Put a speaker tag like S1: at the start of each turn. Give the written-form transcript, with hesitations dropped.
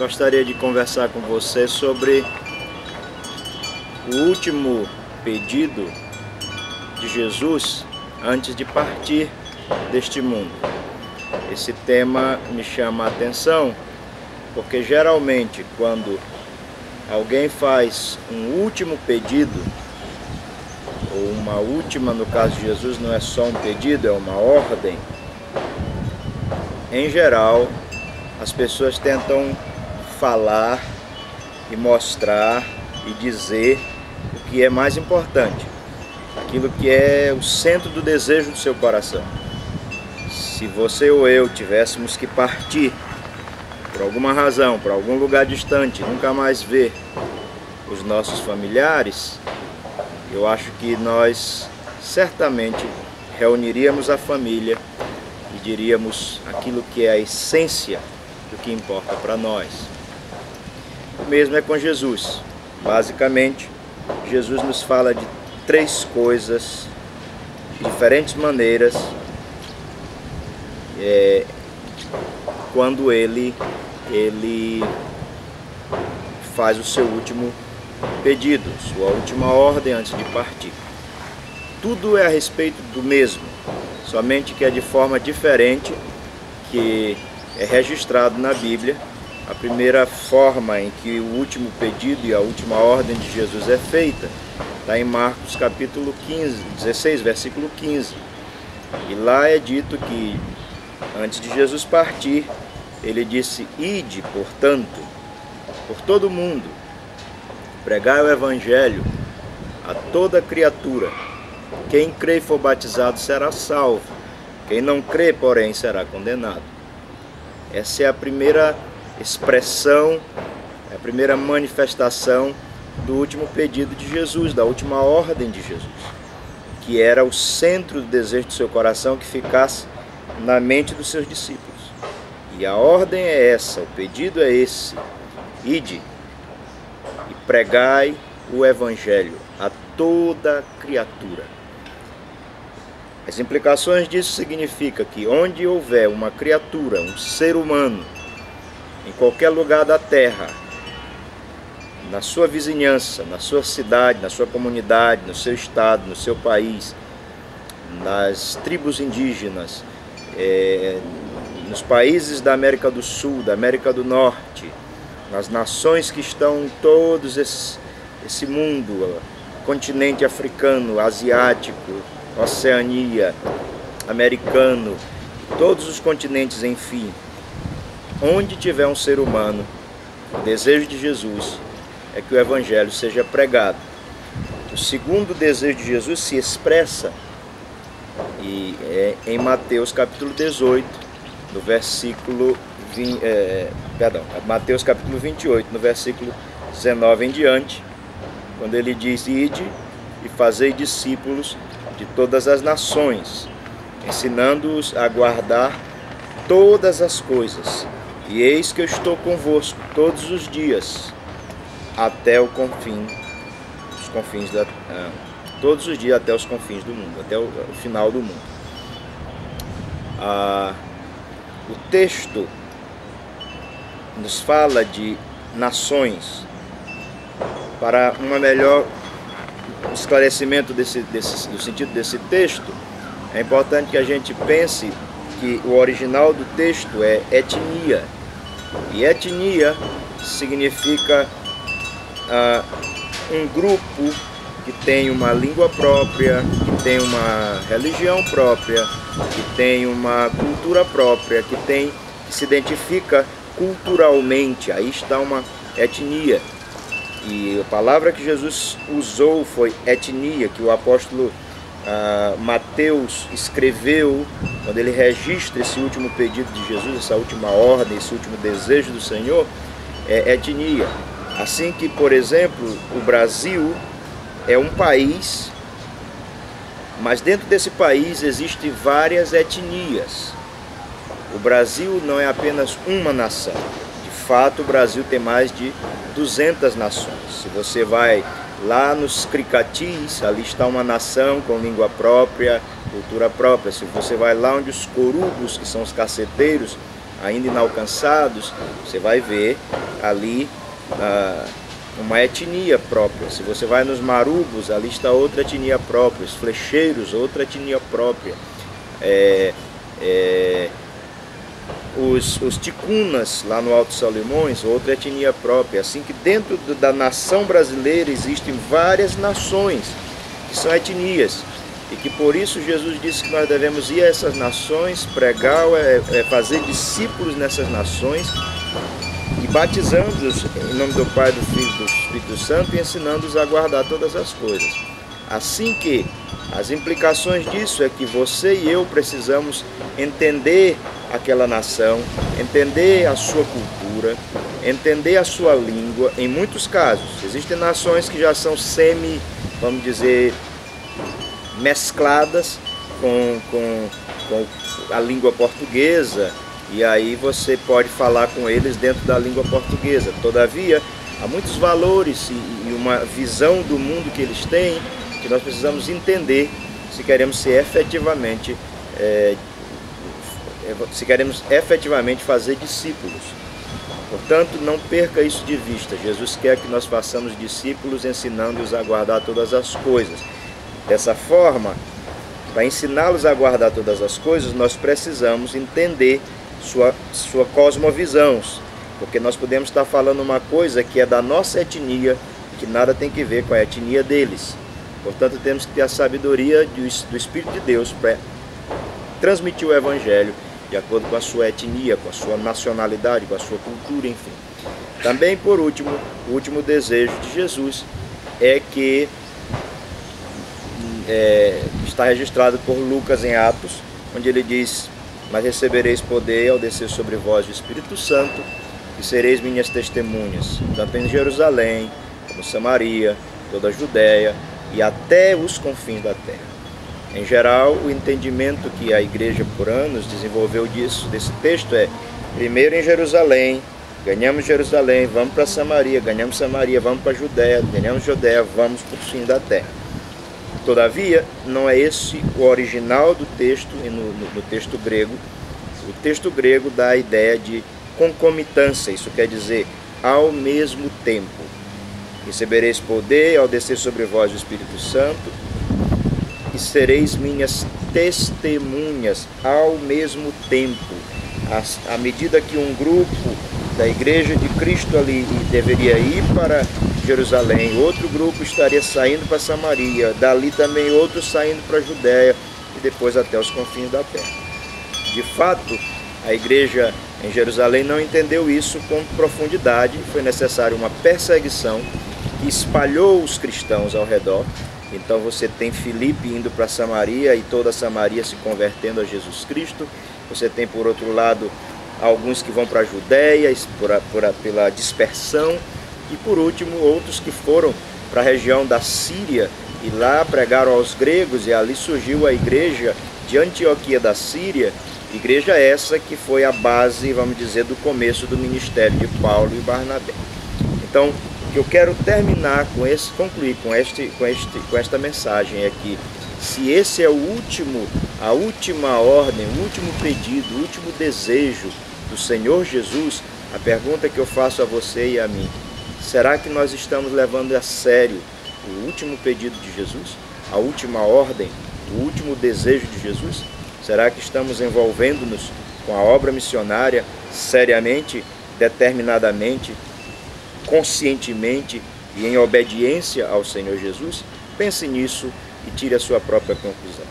S1: Gostaria de conversar com você sobre o último pedido de Jesus antes de partir deste mundo. Esse tema me chama a atenção porque geralmente quando alguém faz um último pedido, ou uma última, no caso de Jesus não é só um pedido, é uma ordem, em geral as pessoas tentam falar e mostrar e dizer o que é mais importante, aquilo que é o centro do desejo do seu coração. Se você ou eu tivéssemos que partir por alguma razão, para algum lugar distante, nunca mais ver os nossos familiares, eu acho que nós certamente reuniríamos a família e diríamos aquilo que é a essência do que importa para nós. O mesmo é com Jesus. Basicamente, Jesus nos fala de três coisas, de diferentes maneiras, quando ele faz o seu último pedido, sua última ordem antes de partir. Tudo é a respeito do mesmo, somente que é de forma diferente, que é registrado na Bíblia. A primeira forma em que o último pedido e a última ordem de Jesus é feita está em Marcos capítulo 16, versículo 15. E lá é dito que antes de Jesus partir, ele disse: "Ide, portanto, por todo o mundo, pregai o Evangelho a toda criatura. Quem crê e for batizado será salvo. Quem não crê, porém, será condenado." Essa é a primeira expressão, a primeira manifestação do último pedido de Jesus, da última ordem de Jesus, que era o centro do desejo do seu coração que ficasse na mente dos seus discípulos. E a ordem é essa, o pedido é esse: ide e pregai o Evangelho a toda criatura. As implicações disso significa que onde houver uma criatura, um ser humano, em qualquer lugar da terra, na sua vizinhança, na sua cidade, na sua comunidade, no seu estado, no seu país, nas tribos indígenas, nos países da América do Sul, da América do Norte, nas nações que estão em todos esse mundo, continente africano, asiático, Oceania, americano, todos os continentes, enfim, onde tiver um ser humano, o desejo de Jesus é que o Evangelho seja pregado. O segundo desejo de Jesus se expressa em Mateus capítulo 18, no versículo Mateus capítulo 28, no versículo 19 em diante, quando ele diz: "Ide e fazei discípulos de todas as nações, ensinando-os a guardar todas as coisas, e eis que eu estou convosco todos os dias, até os confins do mundo", até o final do mundo. O texto nos fala de nações. Para um melhor esclarecimento do sentido desse texto, é importante que a gente pense que o original do texto é etnia. E etnia significa um grupo que tem uma língua própria, que tem uma religião própria, que tem uma cultura própria, que se identifica culturalmente. Aí está uma etnia. E a palavra que Jesus usou foi etnia, que o apóstolo Mateus escreveu quando ele registra esse último pedido de Jesus, essa última ordem, esse último desejo do Senhor, é etnia. Assim que, por exemplo, o Brasil é um país, mas dentro desse país existem várias etnias. O Brasil não é apenas uma nação. De fato, o Brasil tem mais de 200 nações. Se você vai lá nos Cricatis, ali está uma nação com língua própria, cultura própria. Se você vai lá onde os corubos, que são os caceteiros, ainda inalcançados, você vai ver ali uma etnia própria. Se você vai nos marubos, ali está outra etnia própria. Os flecheiros, outra etnia própria. Os ticunas, lá no Alto Solimões, outra etnia própria. Assim que dentro da nação brasileira existem várias nações, que são etnias. E que por isso Jesus disse que nós devemos ir a essas nações, pregar, fazer discípulos nessas nações, e batizando-os em nome do Pai, do Filho e do Espírito Santo, e ensinando-os a guardar todas as coisas. Assim que as implicações disso é que você e eu precisamos entender aquela nação, entender a sua cultura, entender a sua língua. Em muitos casos, existem nações que já são vamos dizer, mescladas com a língua portuguesa, e aí você pode falar com eles dentro da língua portuguesa. Todavia, há muitos valores e uma visão do mundo que eles têm que nós precisamos entender se queremos ser efetivamente fazer discípulos. Portanto, não perca isso de vista. Jesus quer que nós façamos discípulos, ensinando-os a guardar todas as coisas. Dessa forma, para ensiná-los a guardar todas as coisas, nós precisamos entender sua cosmovisão, porque nós podemos estar falando uma coisa que é da nossa etnia, que nada tem que ver com a etnia deles. Portanto, temos que ter a sabedoria do Espírito de Deus para transmitir o Evangelho de acordo com a sua etnia, com a sua nacionalidade, com a sua cultura, enfim. Também, por último, o último desejo de Jesus é que está registrado por Lucas em Atos, onde ele diz: mas recebereis poder ao descer sobre vós o Espírito Santo, e sereis minhas testemunhas, tanto em Jerusalém, como Samaria, toda a Judéia e até os confins da terra. Em geral, o entendimento que a igreja por anos desenvolveu desse texto é: primeiro em Jerusalém, ganhamos Jerusalém, vamos para Samaria, ganhamos Samaria, vamos para Judéia, ganhamos Judéia, vamos para os fins da terra. Todavia, não é esse o original do texto, no texto grego. O texto grego dá a ideia de concomitância, isso quer dizer ao mesmo tempo. Recebereis poder ao descer sobre vós o Espírito Santo, e sereis minhas testemunhas ao mesmo tempo. À medida que um grupo da Igreja de Cristo ali deveria ir para Jerusalém, outro grupo estaria saindo para Samaria, dali também outro saindo para a Judéia e depois até os confins da terra. De fato, a igreja em Jerusalém não entendeu isso com profundidade, foi necessária uma perseguição que espalhou os cristãos ao redor. Então você tem Filipe indo para Samaria e toda a Samaria se convertendo a Jesus Cristo. Você tem, por outro lado, alguns que vão para a Judéia pela dispersão. E por último, outros que foram para a região da Síria e lá pregaram aos gregos, e ali surgiu a igreja de Antioquia da Síria, igreja essa que foi a base, vamos dizer, do começo do ministério de Paulo e Barnabé. Então, o que eu quero terminar concluir com esta mensagem é que, se esse é a última ordem, o último pedido, o último desejo do Senhor Jesus, a pergunta que eu faço a você e a mim: será que nós estamos levando a sério o último pedido de Jesus? A última ordem, o último desejo de Jesus? Será que estamos envolvendo-nos com a obra missionária seriamente, determinadamente, conscientemente e em obediência ao Senhor Jesus? Pense nisso e tire a sua própria conclusão.